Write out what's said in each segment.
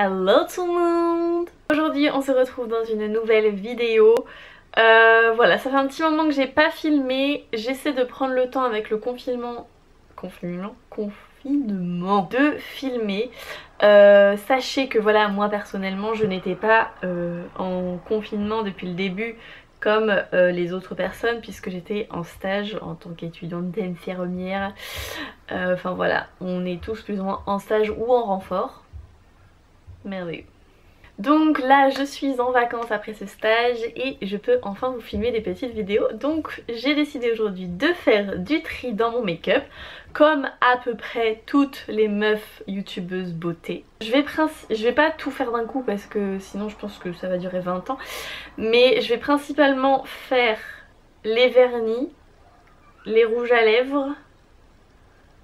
Hello tout le monde! Aujourd'hui on se retrouve dans une nouvelle vidéo. Voilà, ça fait un petit moment que j'ai pas filmé. J'essaie de prendre le temps avec le confinement de filmer. Sachez que voilà, moi personnellement je n'étais pas en confinement depuis le début comme les autres personnes, puisque j'étais en stage en tant qu'étudiante d'infirmière. Enfin voilà, on est tous plus ou moins en stage ou en renfort. Merveilleux. Donc là je suis en vacances après ce stage et je peux enfin vous filmer des petites vidéos. Donc j'ai décidé aujourd'hui de faire du tri dans mon make-up, comme à peu près toutes les meufs youtubeuses beauté. Je vais pas tout faire d'un coup parce que sinon je pense que ça va durer 20 ans. Mais je vais principalement faire les vernis, les rouges à lèvres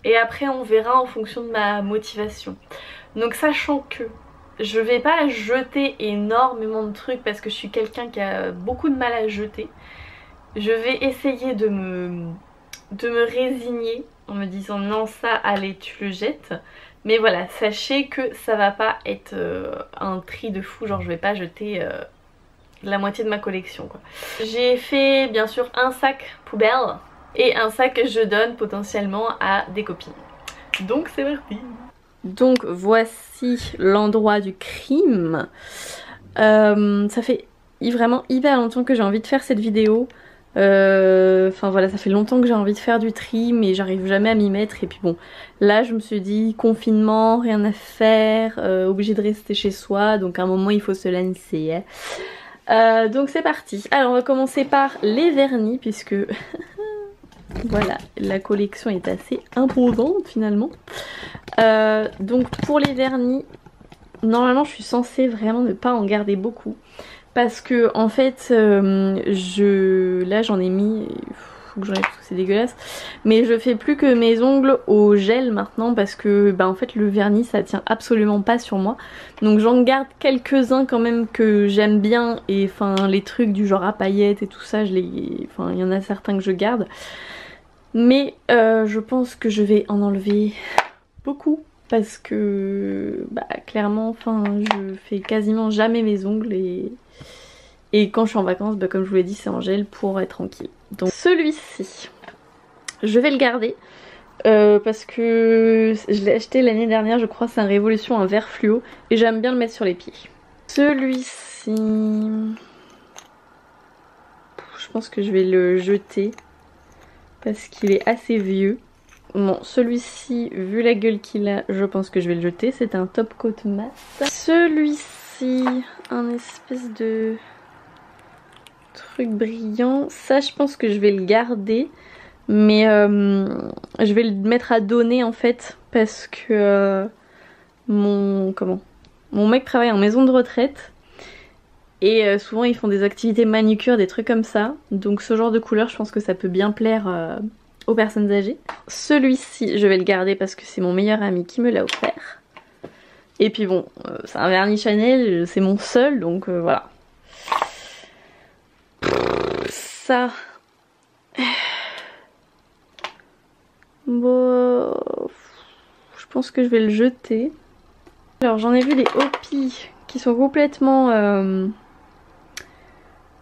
et après on verra en fonction de ma motivation. Donc sachant que je vais pas jeter énormément de trucs parce que je suis quelqu'un qui a beaucoup de mal à jeter. Je vais essayer de me résigner en me disant non, ça allez tu le jettes. Mais voilà, sachez que ça va pas être un tri de fou, genre je vais pas jeter la moitié de ma collection quoi. J'ai fait bien sûr un sac poubelle et un sac que je donne potentiellement à des copines. Donc c'est parti. Donc voici l'endroit du crime. Ça fait vraiment hyper longtemps que j'ai envie de faire cette vidéo. Enfin voilà, ça fait longtemps que j'ai envie de faire du tri mais j'arrive jamais à m'y mettre. Et puis bon, là je me suis dit confinement, rien à faire, obligé de rester chez soi. Donc à un moment il faut se lancer. Donc c'est parti. Alors on va commencer par les vernis puisque... Voilà, la collection est assez imposante finalement. Donc pour les vernis, normalement je suis censée vraiment ne pas en garder beaucoup. Parce que en fait, là j'en ai mis, faut que j'en ai parce que c'est dégueulasse. Mais je fais plus que mes ongles au gel maintenant parce que bah, en fait le vernis ça tient absolument pas sur moi. Donc j'en garde quelques-uns quand même que j'aime bien. Et enfin les trucs du genre à paillettes et tout ça, il y en a certains que je garde. Mais je pense que je vais en enlever beaucoup parce que bah, clairement je fais quasiment jamais mes ongles et quand je suis en vacances, bah, comme je vous l'ai dit, c'est en gel pour être tranquille. Donc celui-ci, je vais le garder parce que je l'ai acheté l'année dernière, je crois, c'est un Révolution, un vert fluo et j'aime bien le mettre sur les pieds. Celui-ci, je pense que je vais le jeter parce qu'il est assez vieux. Bon, celui-ci, vu la gueule qu'il a, je pense que je vais le jeter. C'est un top coat mat. Celui-ci, un espèce de truc brillant. Ça, je pense que je vais le garder. Mais je vais le mettre à donner en fait. Parce que mon mec travaille en maison de retraite. Et souvent ils font des activités manucure, des trucs comme ça. Donc ce genre de couleur je pense que ça peut bien plaire aux personnes âgées. Celui-ci je vais le garder parce que c'est mon meilleur ami qui me l'a offert. Et puis bon, c'est un vernis Chanel, c'est mon seul donc voilà. Ça... Bon... Je pense que je vais le jeter. Alors j'en ai vu des Hopi qui sont complètement...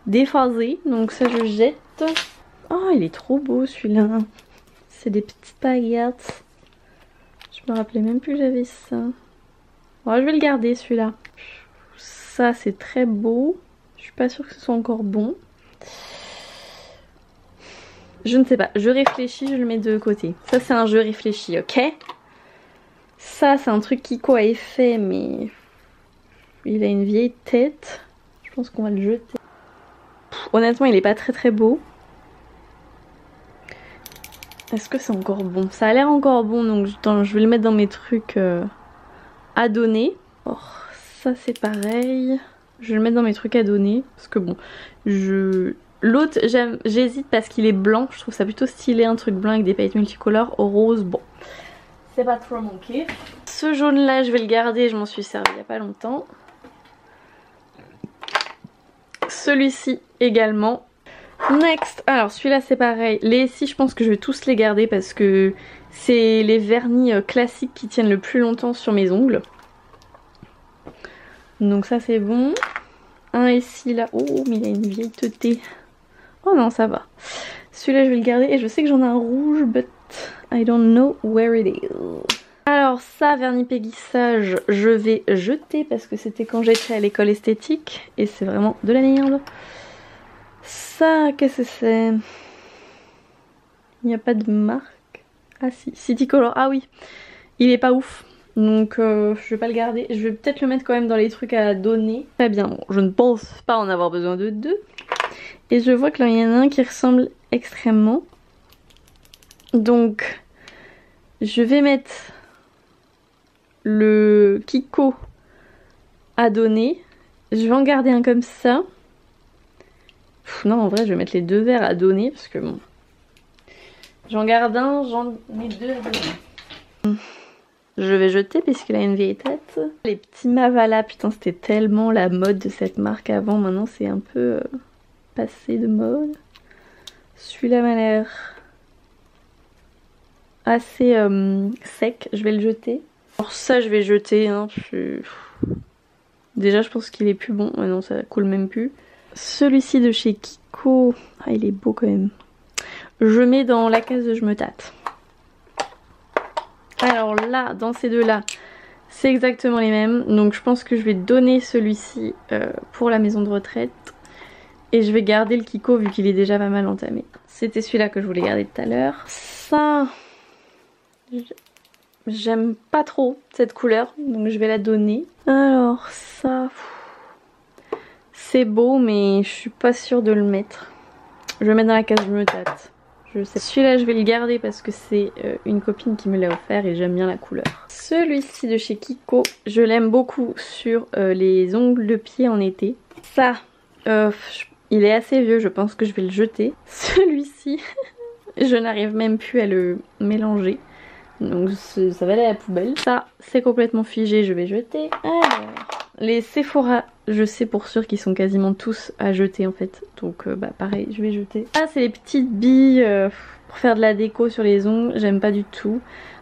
déphasé, donc ça je jette. Oh il est trop beau celui-là. C'est des petites paillettes. Je me rappelais même plus que j'avais ça. Bon, je vais le garder celui-là. Ça c'est très beau. Je suis pas sûre que ce soit encore bon. Je ne sais pas, je réfléchis, je le mets de côté. Ça c'est un jeu réfléchi, ok? Ça c'est un truc Kiko a fait mais il a une vieille tête. Je pense qu'on va le jeter. Honnêtement il est pas très beau. Est-ce que c'est encore bon? Ça a l'air encore bon donc je vais le mettre dans mes trucs à donner. Oh, ça c'est pareil. Je vais le mettre dans mes trucs à donner. Parce que bon, l'autre j'hésite parce qu'il est blanc. Je trouve ça plutôt stylé, un truc blanc avec des paillettes multicolores. Au rose, bon. C'est pas trop mon kiff. Ce jaune là je vais le garder, je m'en suis servi il y a pas longtemps. Celui-ci également. Next, alors celui-là c'est pareil. Les six je pense que je vais tous les garder parce que c'est les vernis classiques qui tiennent le plus longtemps sur mes ongles. Donc ça c'est bon. Un ici là. Oh mais il a une vieille teuté. Oh non ça va. Celui-là je vais le garder et je sais que j'en ai un rouge but I don't know where it is. Alors ça, vernis péguissage, je vais jeter parce que c'était quand j'étais à l'école esthétique et c'est vraiment de la merde. Ça, qu'est-ce que c'est? Il n'y a pas de marque. Ah si, City Color, ah oui. Il est pas ouf, donc je vais pas le garder. Je vais peut-être le mettre quand même dans les trucs à donner. Très bien, bon, je ne pense pas en avoir besoin de deux. Et je vois que là il y en a un qui ressemble extrêmement. Donc je vais mettre le Kiko à donner. Je vais en garder un comme ça. Non en vrai je vais mettre les deux verres à donner parce que bon. J'en garde un, j'en mets deux à donner. Je vais jeter puisqu'il a une vieille tête. Les petits Mavala, putain c'était tellement la mode de cette marque avant. Maintenant c'est un peu passé de mode. Celui-là m'a l'air assez sec, je vais le jeter. Alors ça je vais jeter, hein. Déjà je pense qu'il est plus bon, mais non ça coule même plus. Celui-ci de chez Kiko, ah il est beau quand même. Je mets dans la case de je me tâte. Alors là, dans ces deux là, c'est exactement les mêmes. Donc je pense que je vais donner celui-ci pour la maison de retraite. Et je vais garder le Kiko vu qu'il est déjà pas mal entamé. C'était celui-là que je voulais garder tout à l'heure. Ça, j'aime pas trop cette couleur, donc je vais la donner. Alors ça, c'est beau mais je suis pas sûre de le mettre. Je vais le mettre dans la case je me tâte. Celui-là je vais le garder parce que c'est une copine qui me l'a offert et j'aime bien la couleur. Celui-ci de chez Kiko, je l'aime beaucoup sur les ongles de pied en été. Ça, il est assez vieux, je pense que je vais le jeter. Celui-ci, je n'arrive même plus à le mélanger. Donc ça va aller à la poubelle. Ça, c'est complètement figé, je vais jeter. Alors, les Sephora, je sais pour sûr qu'ils sont quasiment tous à jeter en fait. Donc bah pareil, je vais jeter. Ah, c'est les petites billes pour faire de la déco sur les ongles. J'aime pas du tout.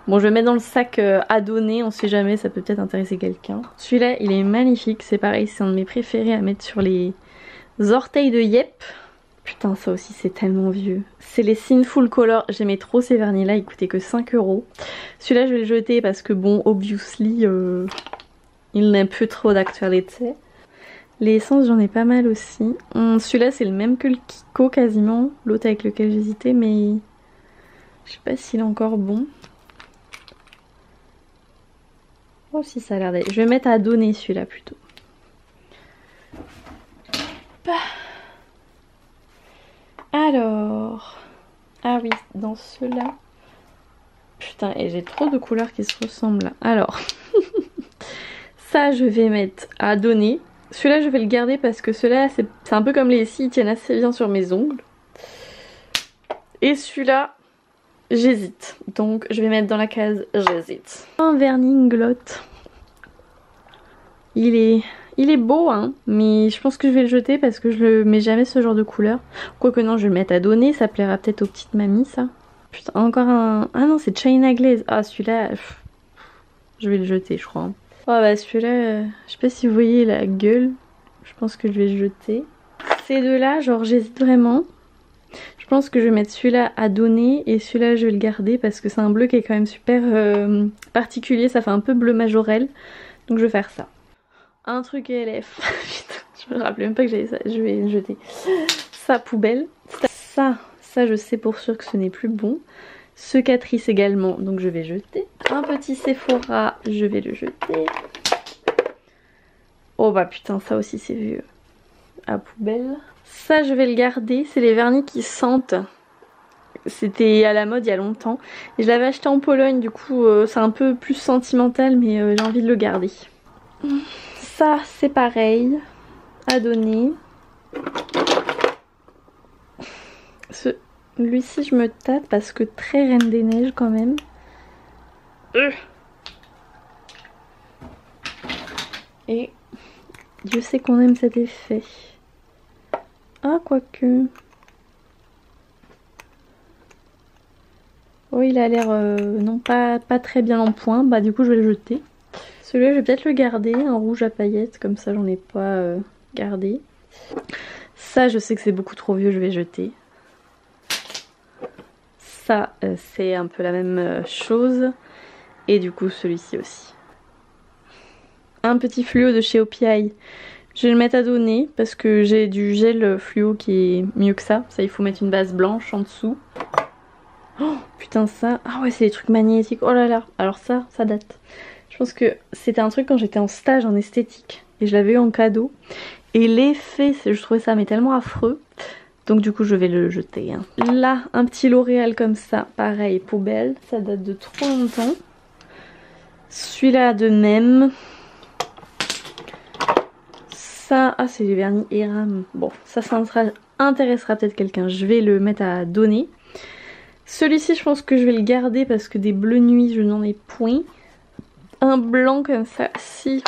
Bon, je vais mettre dans le sac à donner, on sait jamais, ça peut peut-être intéresser quelqu'un. Celui-là, il est magnifique, c'est pareil, c'est un de mes préférés à mettre sur les orteils de Yep. Putain, ça aussi c'est tellement vieux. C'est les Sinful Color, j'aimais trop ces vernis là, ils coûtaient que 5 €. Celui-là je vais le jeter parce que bon, obviously, il n'a plus trop d'actualité. Les essences j'en ai pas mal aussi. Celui-là c'est le même que le Kiko quasiment, l'autre avec lequel j'hésitais, mais je sais pas s'il est encore bon. Oh si ça a l'air d'être. Je vais mettre à donner celui-là plutôt. Bah. Alors, ah oui, dans ceux-là, putain, et j'ai trop de couleurs qui se ressemblent là. Alors, ça je vais mettre à donner. Celui-là je vais le garder parce que ceux-là c'est un peu comme les scies, ils tiennent assez bien sur mes ongles. Et celui-là, j'hésite. Donc je vais mettre dans la case j'hésite. Un vernis Inglot. Il est beau hein, mais je pense que je vais le jeter parce que je le mets jamais ce genre de couleur. Quoique non, je vais le mettre à donner, ça plaira peut-être aux petites mamies ça. Putain, encore un... Ah non, c'est China Glaze. Ah celui-là, je vais le jeter je crois. Oh bah celui-là, je sais pas si vous voyez la gueule, je pense que je vais le jeter. Ces deux-là, genre j'hésite vraiment. Je pense que je vais mettre celui-là à donner et celui-là je vais le garder parce que c'est un bleu qui est quand même super particulier, ça fait un peu bleu majorel. Donc je vais faire ça. Un truc ELF. Putain, je me rappelais même pas que j'avais ça. Je vais le jeter. Ça, poubelle. Ça, je sais pour sûr que ce n'est plus bon. Ce Catrice également, donc je vais jeter. Un petit Sephora, je vais le jeter. Oh bah putain, ça aussi c'est vieux. À poubelle. Ça, je vais le garder. C'est les vernis qui sentent. C'était à la mode il y a longtemps. Et je l'avais acheté en Pologne, du coup c'est un peu plus sentimental, mais j'ai envie de le garder. Ça c'est pareil, à donner. Celui-ci je me tâte parce que très Reine des Neiges quand même. Et Dieu sait qu'on aime cet effet. Ah quoique. Oh il a l'air non pas très bien en point, bah du coup je vais le jeter. Celui-là je vais peut-être le garder, un rouge à paillettes, comme ça j'en ai pas gardé. Ça je sais que c'est beaucoup trop vieux, je vais jeter. Ça c'est un peu la même chose. Et du coup celui-ci aussi. Un petit fluo de chez OPI. Je vais le mettre à donner parce que j'ai du gel fluo qui est mieux que ça. Ça il faut mettre une base blanche en dessous. Oh putain ça. Ah ouais c'est des trucs magnétiques. Oh là là. Alors ça date. Je pense que c'était un truc quand j'étais en stage en esthétique. Et je l'avais eu en cadeau. Et l'effet, je trouvais ça mais tellement affreux. Donc du coup je vais le jeter. Hein. Là un petit L'Oréal comme ça. Pareil poubelle. Ça date de trop longtemps. Celui-là de même. Ça, ah c'est du vernis Eram. Bon, ça intéressera peut-être quelqu'un. Je vais le mettre à donner. Celui-ci, je pense que je vais le garder parce que des bleus nuits, je n'en ai point. Un blanc comme ça, si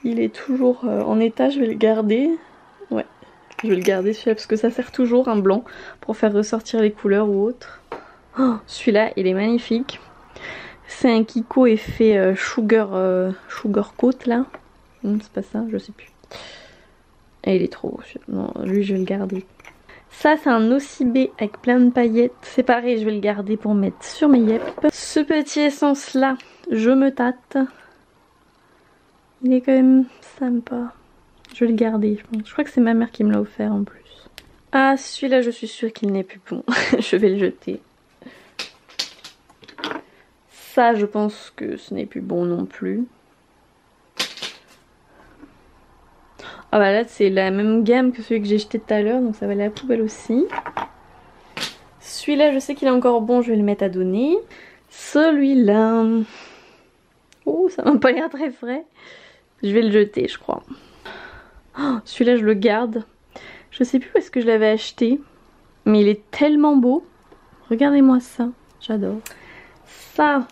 il est toujours en état, je vais le garder. Ouais, je vais le garder celui-là parce que ça sert toujours un blanc pour faire ressortir les couleurs ou autre. Oh, celui-là, il est magnifique. C'est un Kiko effet sugar coat là. C'est pas ça, je sais plus. Et il est trop beau. Non, lui je vais le garder. Ça c'est un Nocibé avec plein de paillettes. C'est pareil, je vais le garder pour mettre sur mes yep. Ce petit essence là, je me tâte. Il est quand même sympa. Je vais le garder, je pense. Je crois que c'est ma mère qui me l'a offert en plus. Ah, celui-là je suis sûre qu'il n'est plus bon. Je vais le jeter. Ça je pense que ce n'est plus bon non plus. Ah bah là c'est la même gamme que celui que j'ai jeté tout à l'heure, donc ça va aller à la poubelle aussi. Celui-là je sais qu'il est encore bon, je vais le mettre à donner. Celui-là... Oh ça m'a pas l'air très frais. Je vais le jeter je crois. Oh, celui-là je le garde. Je sais plus où est-ce que je l'avais acheté. Mais il est tellement beau. Regardez-moi ça, j'adore. Ça,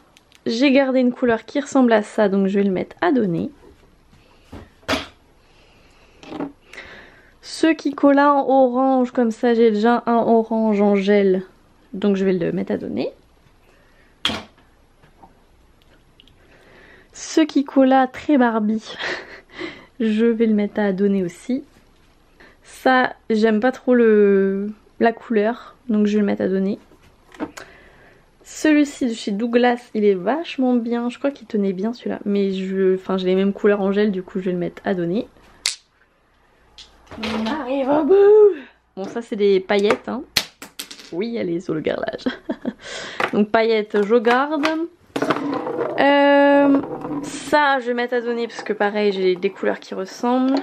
j'ai gardé une couleur qui ressemble à ça, donc je vais le mettre à donner. Ce Kiko là en orange, comme ça j'ai déjà un orange en gel. Donc je vais le mettre à donner. Ce Kiko là très Barbie. Je vais le mettre à donner aussi. Ça j'aime pas trop la couleur. Donc je vais le mettre à donner. Celui-ci de chez Douglas il est vachement bien. Je crois qu'il tenait bien celui-là. Mais j'ai les mêmes couleurs en gel, du coup je vais le mettre à donner. On arrive au bout. Bon ça c'est des paillettes hein. Oui elle est sur le carrelage. Donc paillettes je garde. Ça je vais mettre à donner parce que pareil j'ai des couleurs qui ressemblent.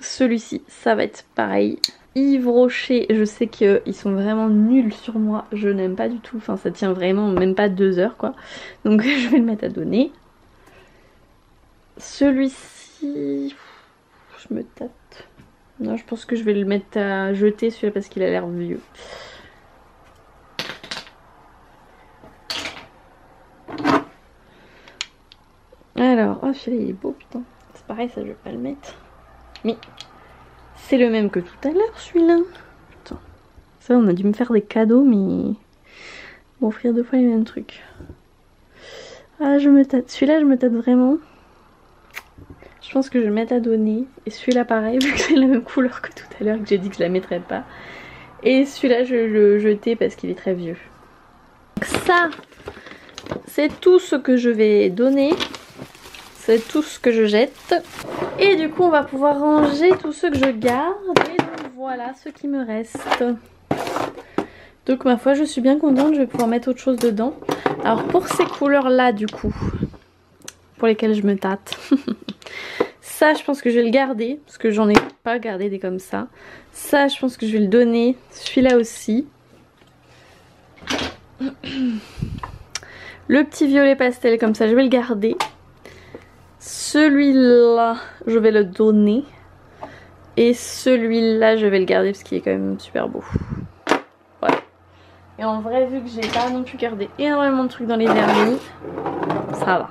Celui-ci ça va être pareil. Yves Rocher, je sais qu'ils sont vraiment nuls sur moi. Je n'aime pas du tout. Enfin ça tient vraiment même pas 2 heures quoi. Donc je vais le mettre à donner. Celui-ci... Je me tâte. Non, je pense que je vais le mettre à jeter celui-là parce qu'il a l'air vieux. Alors, oh celui-là il est beau putain. C'est pareil ça je vais pas le mettre. Mais c'est le même que tout à l'heure celui-là. Putain. Ça on a dû me faire des cadeaux mais... m'offrir 2 fois les mêmes trucs. Ah je me tâte. Celui-là je me tâte vraiment. Je pense que je vais le mettre à donner. Et celui-là pareil, vu que c'est la même couleur que tout à l'heure, que j'ai dit que je la mettrais pas. Et celui-là je vais le jeter parce qu'il est très vieux. Donc ça, c'est tout ce que je vais donner. C'est tout ce que je jette. Et du coup on va pouvoir ranger tout ce que je garde. Et donc voilà ce qui me reste. Donc ma foi je suis bien contente, je vais pouvoir mettre autre chose dedans. Alors pour ces couleurs là du coup, pour lesquelles je me tâte. Ça je pense que je vais le garder parce que j'en ai pas gardé des comme ça. Ça je pense que je vais le donner. Celui-là aussi. Le petit violet pastel comme ça je vais le garder. Celui-là je vais le donner. Et celui-là je vais le garder parce qu'il est quand même super beau. Voilà. Et en vrai vu que j'ai pas non plus gardé énormément de trucs dans les vernis, ça va.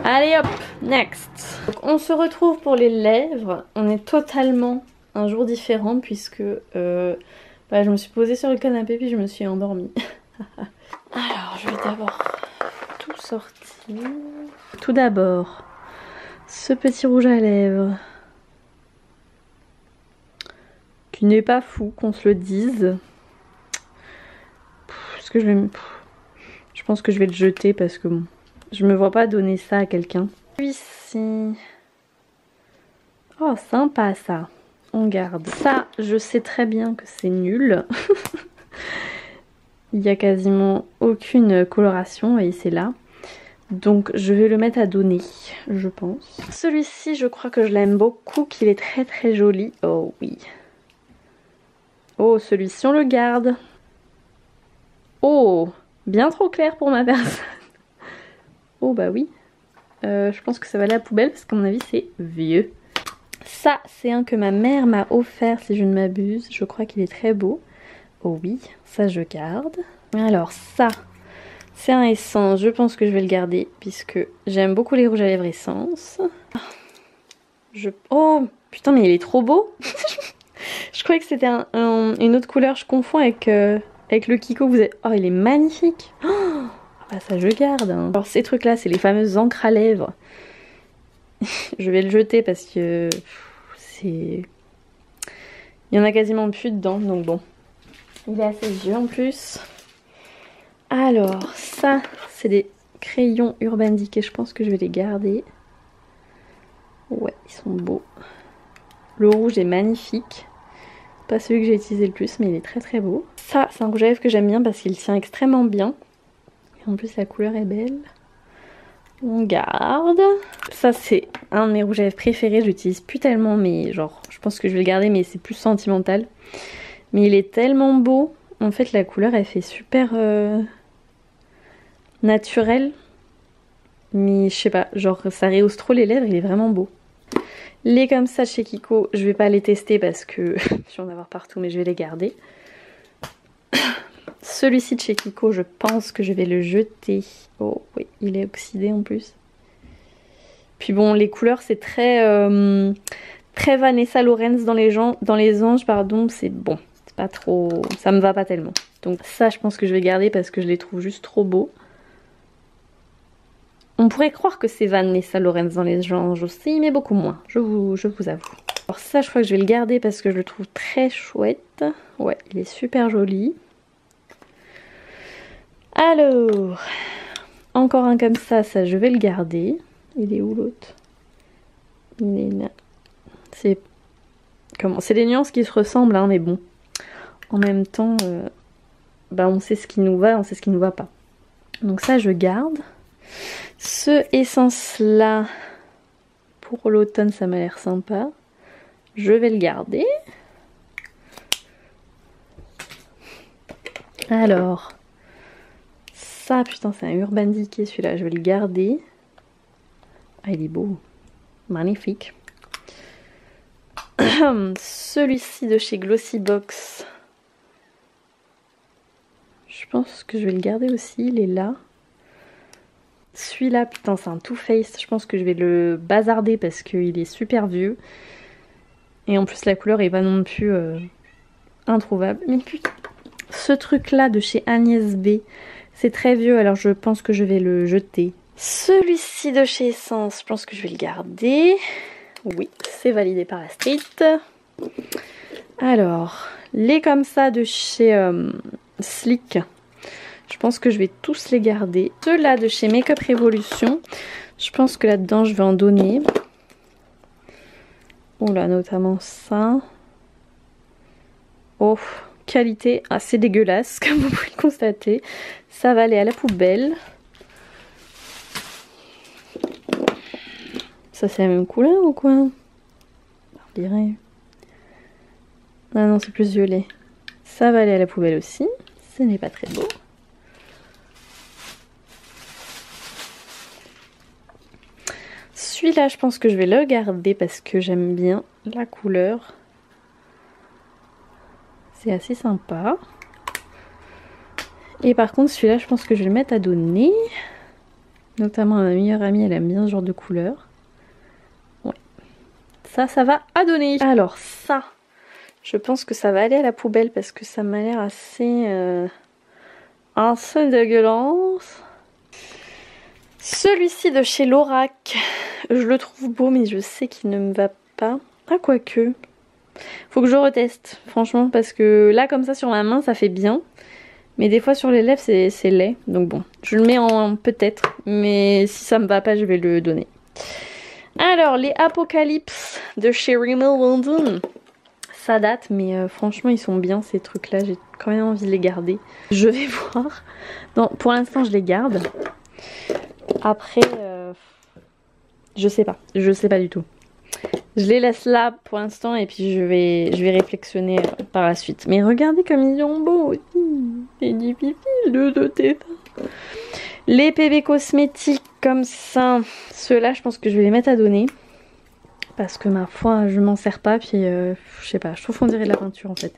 Allez hop, next. Donc on se retrouve pour les lèvres. On est totalement un jour différent puisque je me suis posée sur le canapé puis je me suis endormie. Alors je vais d'abord sortir. Tout d'abord, ce petit rouge à lèvres. Qui n'est pas fou qu'on se le dise. Est-ce que je pense que je vais le jeter parce que bon, je me vois pas donner ça à quelqu'un. Celui-ci. Oh, sympa ça. On garde. Ça, je sais très bien que c'est nul. Il n'y a quasiment aucune coloration et c'est là. Donc je vais le mettre à donner, je pense. Celui-ci, je crois que je l'aime beaucoup, qu'il est très très joli. Oh oui. Oh, celui-ci, on le garde. Oh, bien trop clair pour ma personne. Oh bah oui. Je pense que ça va aller à la poubelle parce qu'à mon avis, c'est vieux. Ça, c'est un que ma mère m'a offert si je ne m'abuse. Je crois qu'il est très beau. Oh oui, ça je garde. Alors ça, c'est un Essence. Je pense que je vais le garder puisque j'aime beaucoup les rouges à lèvres Essence. Oh putain, mais il est trop beau. Je croyais que c'était une autre couleur. Je confonds avec le Kiko. Oh, il est magnifique. Oh, ah, ça je garde. Hein. Alors ces trucs-là, c'est les fameuses encres à lèvres. Je vais le jeter parce que c'est... Il y en a quasiment plus dedans, donc bon. Il est assez vieux en plus. Alors, ça, c'est des crayons Urban Decay. Je pense que je vais les garder. Ouais, ils sont beaux. Le rouge est magnifique. Pas celui que j'ai utilisé le plus, mais il est très très beau. Ça, c'est un rouge à lèvres que j'aime bien parce qu'il tient extrêmement bien. Et en plus, la couleur est belle. On garde. Ça, c'est un de mes rouges à lèvres préférés. Je l'utilise plus tellement, mais genre, je pense que je vais le garder, mais c'est plus sentimental. Mais il est tellement beau. En fait, la couleur, elle fait super naturelle. Mais je sais pas, genre, ça rehausse trop les lèvres. Il est vraiment beau. Les comme ça chez Kiko, je vais pas les tester parce que je vais en avoir partout, mais je vais les garder. Celui-ci de chez Kiko, je pense que je vais le jeter. Oh oui, il est oxydé en plus. Puis bon, les couleurs, c'est très Vanessa Lawrence dans les anges, pardon. C'est bon, c'est pas trop... ça me va pas tellement. Donc ça, je pense que je vais garder parce que je les trouve juste trop beaux. On pourrait croire que c'est Vanessa Lawrence dans les anges aussi, mais beaucoup moins, je vous avoue. Alors ça, je crois que je vais le garder parce que je le trouve très chouette. Ouais, il est super joli. Alors, encore un comme ça je vais le garder. Il est où l'autre? Il est là. C'est des nuances qui se ressemblent, hein, mais bon. En même temps, bah on sait ce qui nous va, on sait ce qui nous va pas. Donc ça, je garde. Ce essence-là, pour l'automne, ça m'a l'air sympa. Je vais le garder. Alors... ça, putain, c'est un Urban Decay celui-là, je vais le garder. Ah, il est beau. Magnifique. Celui-ci de chez Glossybox. Je pense que je vais le garder aussi, il est là. Celui-là, putain, c'est un Too Faced. Je pense que je vais le bazarder parce qu'il est super vieux. Et en plus, la couleur est pas non plus introuvable. Mais putain, ce truc-là de chez Agnès B, c'est très vieux, alors je pense que je vais le jeter. Celui-ci de chez Essence, je pense que je vais le garder. Oui, c'est validé par Astrid. Alors, les comme ça de chez Slick, je pense que je vais tous les garder. Ceux-là de chez Make Up Revolution, je pense que là-dedans, je vais en donner. Oula, notamment ça. Oh, qualité assez dégueulasse, comme vous pouvez le constater. Ça va aller à la poubelle. Ça, c'est la même couleur ou quoi? On dirait. Ah non, c'est plus violet. Ça va aller à la poubelle aussi. Ce n'est pas très beau. Celui-là, je pense que je vais le garder parce que j'aime bien la couleur. C'est assez sympa. Et par contre, celui-là, je pense que je vais le mettre à donner. Notamment à ma meilleure amie, elle aime bien ce genre de couleur. Ouais. Ça va à donner. Alors ça, je pense que ça va aller à la poubelle parce que ça m'a l'air assez dégueulasse. Celui-ci de chez Lorac, je le trouve beau mais je sais qu'il ne me va pas. Ah quoique, faut que je reteste franchement parce que là comme ça sur ma main ça fait bien. Mais des fois sur les lèvres c'est laid. Donc bon, je le mets en peut-être. Mais si ça me va pas je vais le donner. Alors les Apocalypse de chez Rimmel London. Ça date mais franchement ils sont bien ces trucs là. J'ai quand même envie de les garder. Je vais voir. Non, pour l'instant je les garde. Après je sais pas du tout. Je les laisse là pour l'instant et puis je vais réflexionner par la suite. Mais regardez comme ils sont beaux aussi. C'est du pipi de tes seins. Les PB cosmétiques comme ça, ceux-là je pense que je vais les mettre à donner. Parce que ma foi je m'en sers pas puis je sais pas, je trouve qu'on dirait de la peinture en fait.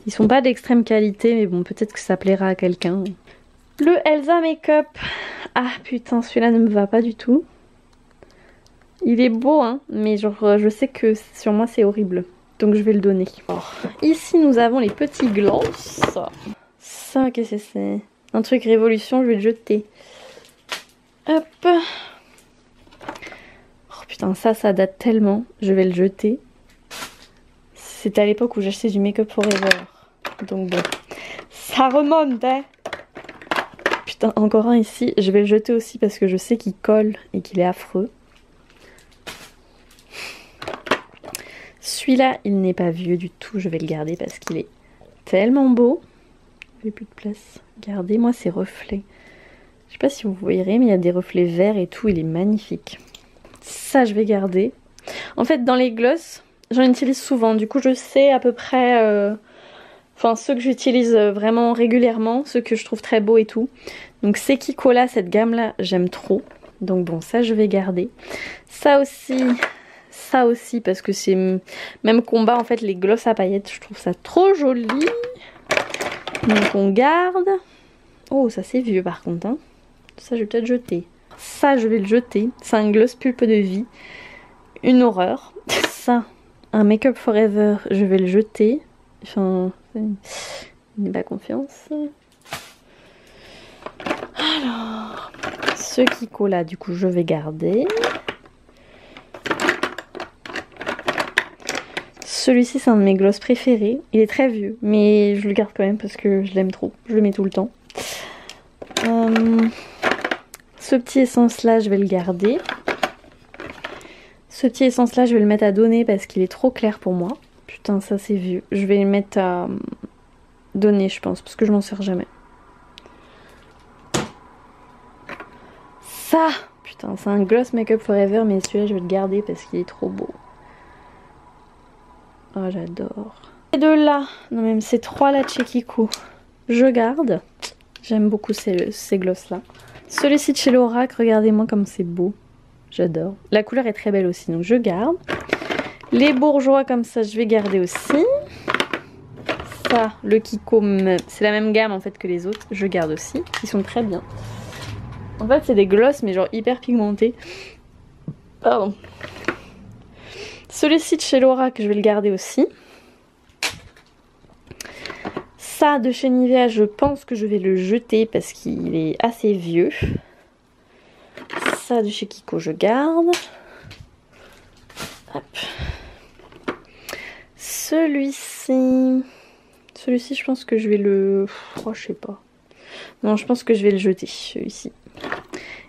Ils sont pas d'extrême qualité mais bon peut-être que ça plaira à quelqu'un. Le Elsa Makeup. Ah putain celui-là ne me va pas du tout. Il est beau hein, mais genre je sais que sur moi c'est horrible. Donc je vais le donner. Alors, ici nous avons les petits gloss. Ça qu'est-ce que c'est? Un truc révolution, je vais le jeter. Hop. Oh putain ça date tellement, je vais le jeter. C'était à l'époque où j'achetais du Make Up Forever. Donc bon, ça remonte hein. Putain encore un ici, je vais le jeter aussi parce que je sais qu'il colle et qu'il est affreux. Celui-là, il n'est pas vieux du tout, je vais le garder parce qu'il est tellement beau. J'ai plus de place. Regardez-moi ces reflets. Je sais pas si vous verrez, mais il y a des reflets verts et tout, il est magnifique. Ça, je vais garder. En fait, dans les gloss, j'en utilise souvent. Du coup, je sais à peu près... Enfin, ceux que j'utilise vraiment régulièrement, ceux que je trouve très beaux et tout. Donc, c'est Kikola, cette gamme-là, j'aime trop. Donc bon, ça, je vais garder. Ça aussi parce que c'est même combat en fait les gloss à paillettes, je trouve ça trop joli. Donc on garde. Oh ça c'est vieux par contre hein. Ça je vais peut-être jeter. Ça je vais le jeter, c'est un gloss pulpe de vie. Une horreur. Ça, un Make Up Forever, je vais le jeter. Enfin, il n'est pas confiance. Alors, ce Kiko là du coup je vais garder. Celui-ci c'est un de mes gloss préférés. Il est très vieux mais je le garde quand même parce que je l'aime trop. Je le mets tout le temps. Ce petit essence là je vais le garder. Ce petit essence là je vais le mettre à donner parce qu'il est trop clair pour moi. Putain ça c'est vieux. Je vais le mettre à donner je pense parce que je m'en sers jamais. Ça putain c'est un gloss Make Up Forever mais celui-là je vais le garder parce qu'il est trop beau. Oh j'adore. Ces deux là, non même ces trois là de chez Kiko, je garde. J'aime beaucoup ces gloss là. Celui-ci de chez Lorac, regardez-moi comme c'est beau. J'adore. La couleur est très belle aussi donc je garde. Les bourgeois comme ça je vais garder aussi. Ça, le Kiko, c'est la même gamme en fait que les autres, je garde aussi. Ils sont très bien. En fait c'est des gloss mais genre hyper pigmentés. Pardon. Celui-ci de chez Lorac, je vais le garder aussi. Ça de chez Nivea, je pense que je vais le jeter parce qu'il est assez vieux. Ça de chez Kiko, je garde. Hop. Celui-ci, je pense que je vais le... Oh, je sais pas. Non, je pense que je vais le jeter, celui-ci.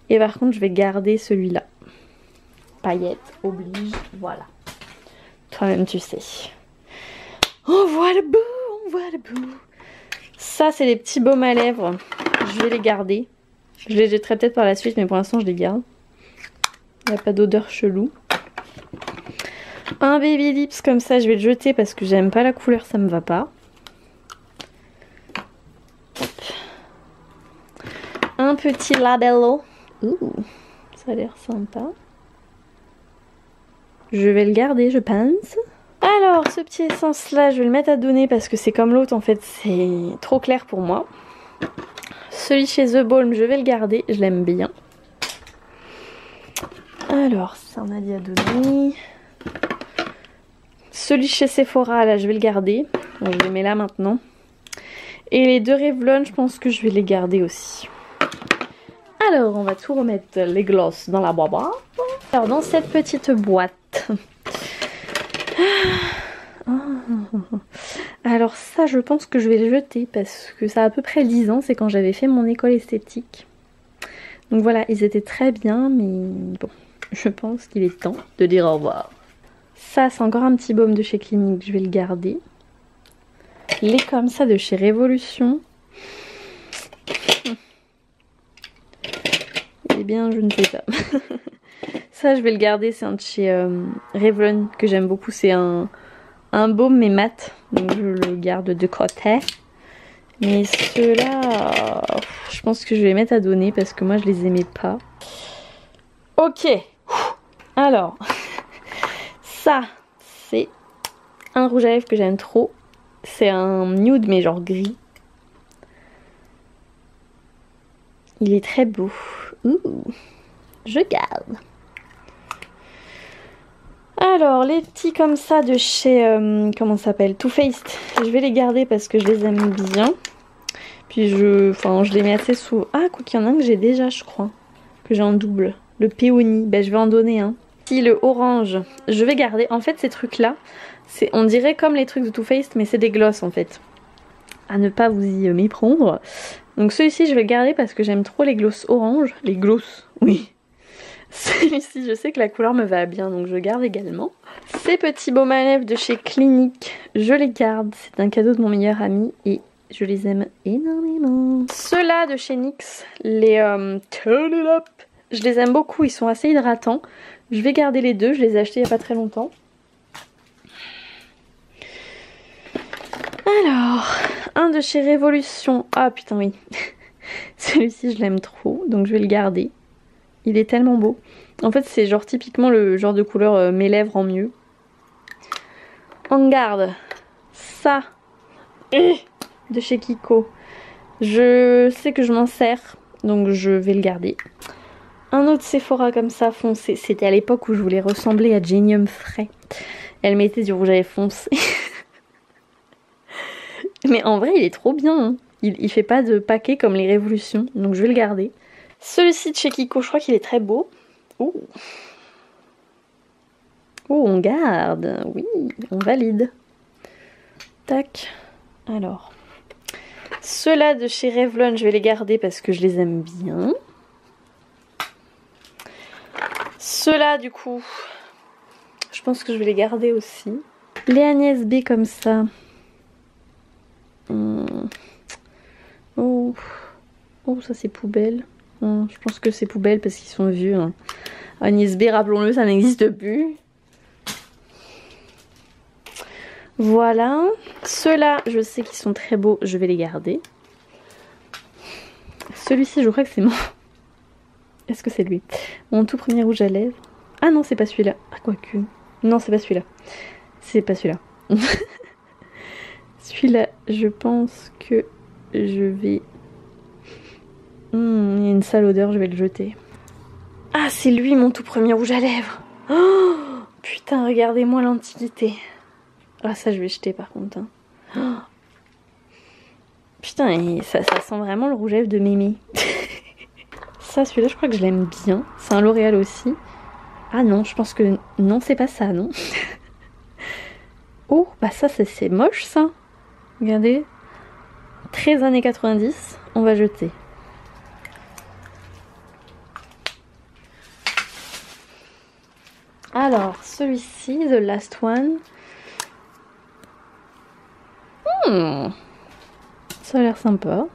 Et par contre, je vais garder celui-là. Paillettes oblige, voilà. Toi-même tu sais. On voit le bout, on voit le bout. Ça c'est des petits baumes à lèvres. Je vais les garder. Je les jetterai peut-être par la suite mais pour l'instant je les garde. Il n'y a pas d'odeur chelou. Un baby lips comme ça je vais le jeter parce que j'aime pas la couleur, ça me va pas. Un petit labello. Ouh, ça a l'air sympa. Je vais le garder je pense. Alors ce petit essence là je vais le mettre à donner parce que c'est comme l'autre en fait, c'est trop clair pour moi. Celui chez The Balm je vais le garder, je l'aime bien. Alors ça on a dit à donner. Celui chez Sephora là je vais le garder, donc je les mets là maintenant. Et les deux Revlon je pense que je vais les garder aussi. Alors on va tout remettre les glosses dans la boîte. Alors dans cette petite boîte. Alors ça je pense que je vais le jeter parce que ça a à peu près 10 ans, c'est quand j'avais fait mon école esthétique. Donc voilà, ils étaient très bien mais bon, je pense qu'il est temps de dire au revoir. Ça c'est encore un petit baume de chez Clinique, je vais le garder. Les comme ça de chez Révolution. Eh bien je ne sais pas. Ça je vais le garder, c'est un de chez Revlon que j'aime beaucoup, c'est un baume mais mat, donc je le garde de côté. Mais ceux-là, je pense que je vais les mettre à donner parce que moi je les aimais pas. Ok, alors, ça c'est un rouge à lèvres que j'aime trop. C'est un nude mais genre gris. Il est très beau. Ouh, je garde. Alors les petits comme ça de chez comment ça s'appelle, Too Faced, je vais les garder parce que je les aime bien. Puis je les mets assez souvent. Ah quoi qu'il y en a un que j'ai déjà je crois, que j'ai en double. Le Peony, ben je vais en donner un. Si le orange, je vais garder. En fait ces trucs là, on dirait comme les trucs de Too Faced mais c'est des glosses en fait. À ne pas vous y méprendre. Donc celui-ci je vais le garder parce que j'aime trop les glosses orange. Les glosses, oui. Celui-ci, je sais que la couleur me va bien, donc je garde également. Ces petits baumes à lèvres de chez Clinique, je les garde. C'est un cadeau de mon meilleur ami et je les aime énormément. Ceux-là de chez NYX, les Turn It Up, je les aime beaucoup, ils sont assez hydratants. Je vais garder les deux, je les ai achetés il n'y a pas très longtemps. Alors, un de chez Révolution. Ah putain oui, celui-ci je l'aime trop, donc je vais le garder. Il est tellement beau. En fait c'est genre typiquement le genre de couleur mes lèvres en mieux. On garde ça de chez Kiko. Je sais que je m'en sers, donc je vais le garder. Un autre Sephora comme ça foncé. C'était à l'époque où je voulais ressembler à Jenny Humphrey. Elle mettait du rouge à lèvres foncé. Mais en vrai il est trop bien hein. Il fait pas de paquet comme les Révolutions, donc je vais le garder. Celui-ci de chez Kiko, je crois qu'il est très beau. Oh. Oh, on garde. Oui, on valide. Tac. Alors. Ceux-là de chez Revlon, je vais les garder parce que je les aime bien. Ceux-là, du coup, je pense que je vais les garder aussi. Les Agnès B comme ça. Oh. Oh, ça c'est poubelle. Je pense que c'est poubelle parce qu'ils sont vieux. Hein. Agnès B, rappelons-le, ça n'existe plus. Voilà. Ceux-là, je sais qu'ils sont très beaux, je vais les garder. Celui-ci, je crois que c'est mon... Est-ce que c'est lui? Mon tout premier rouge à lèvres. Ah non, c'est pas celui-là. Ah, quoique. Non, c'est pas celui-là. C'est pas celui-là. Celui-là, je pense que je vais... il y a une sale odeur, je vais le jeter. Ah, c'est lui mon tout premier rouge à lèvres. Oh, putain, regardez-moi l'antiquité. Ah, ça, je vais jeter par contre. Hein. Oh. Putain, ça sent vraiment le rouge à lèvres de Mémé. Ça, celui-là, je crois que je l'aime bien. C'est un L'Oréal aussi. Ah non, je pense que... Non, c'est pas ça, non. Oh, bah ça, c'est moche, ça. Regardez. 13 années 90. On va jeter. Alors, celui-ci, The Last One. Ça a l'air sympa.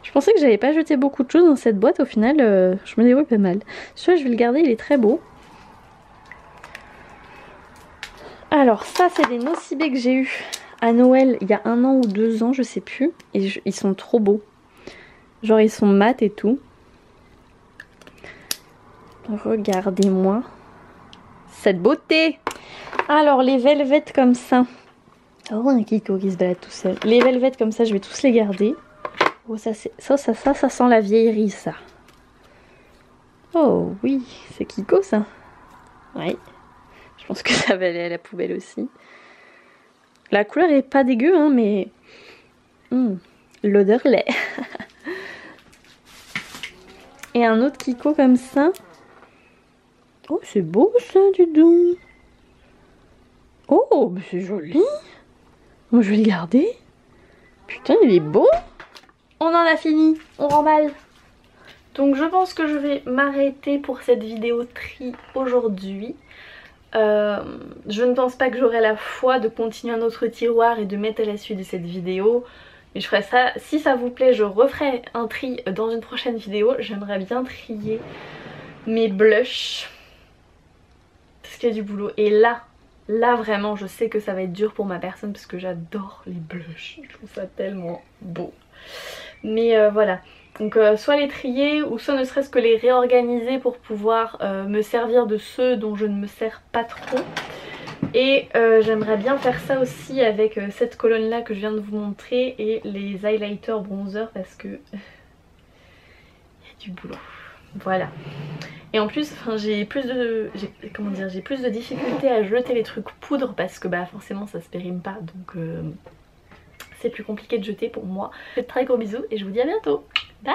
Je pensais que j'avais pas jeté beaucoup de choses dans cette boîte. Au final, je me débrouille pas mal. Celui-là, je vais le garder, il est très beau. Alors, ça, c'est des Nocibé que j'ai eu à Noël il y a 1 an ou 2 ans, je sais plus. Et ils sont trop beaux. Genre, ils sont mat et tout. Regardez-moi cette beauté. Alors, les velvet comme ça. Oh, un Kiko qui se balade tout seul. Les velvet comme ça, je vais tous les garder. Oh, ça sent la vieillerie, ça. Oh, oui, c'est Kiko, ça. Oui. Je pense que ça va aller à la poubelle aussi. La couleur est pas dégueu, hein, mais... l'odeur l'est. Et un autre Kiko comme ça. Oh, c'est beau ça, du donc. Oh, c'est joli. Moi, je vais le garder. Putain, il est beau. On en a fini, on remballe. Donc je pense que je vais m'arrêter pour cette vidéo tri aujourd'hui. Je ne pense pas que j'aurai la foi de continuer un autre tiroir et de mettre à la suite de cette vidéo. Mais je ferai ça, si ça vous plaît, je referai un tri dans une prochaine vidéo. J'aimerais bien trier mes blushs. Parce qu'il y a du boulot. Et là vraiment je sais que ça va être dur pour ma personne parce que j'adore les blushs. Je trouve ça tellement beau. Mais voilà. Donc soit les trier ou soit ne serait-ce que les réorganiser pour pouvoir me servir de ceux dont je ne me sers pas trop. Et j'aimerais bien faire ça aussi avec cette colonne là que je viens de vous montrer et les highlighters bronzer parce que il y a du boulot. Voilà. Et en plus j'ai plus de difficultés à jeter les trucs poudre parce que bah forcément ça se périme pas, donc c'est plus compliqué de jeter pour moi. Je vous fais de très gros bisous et je vous dis à bientôt. Bye.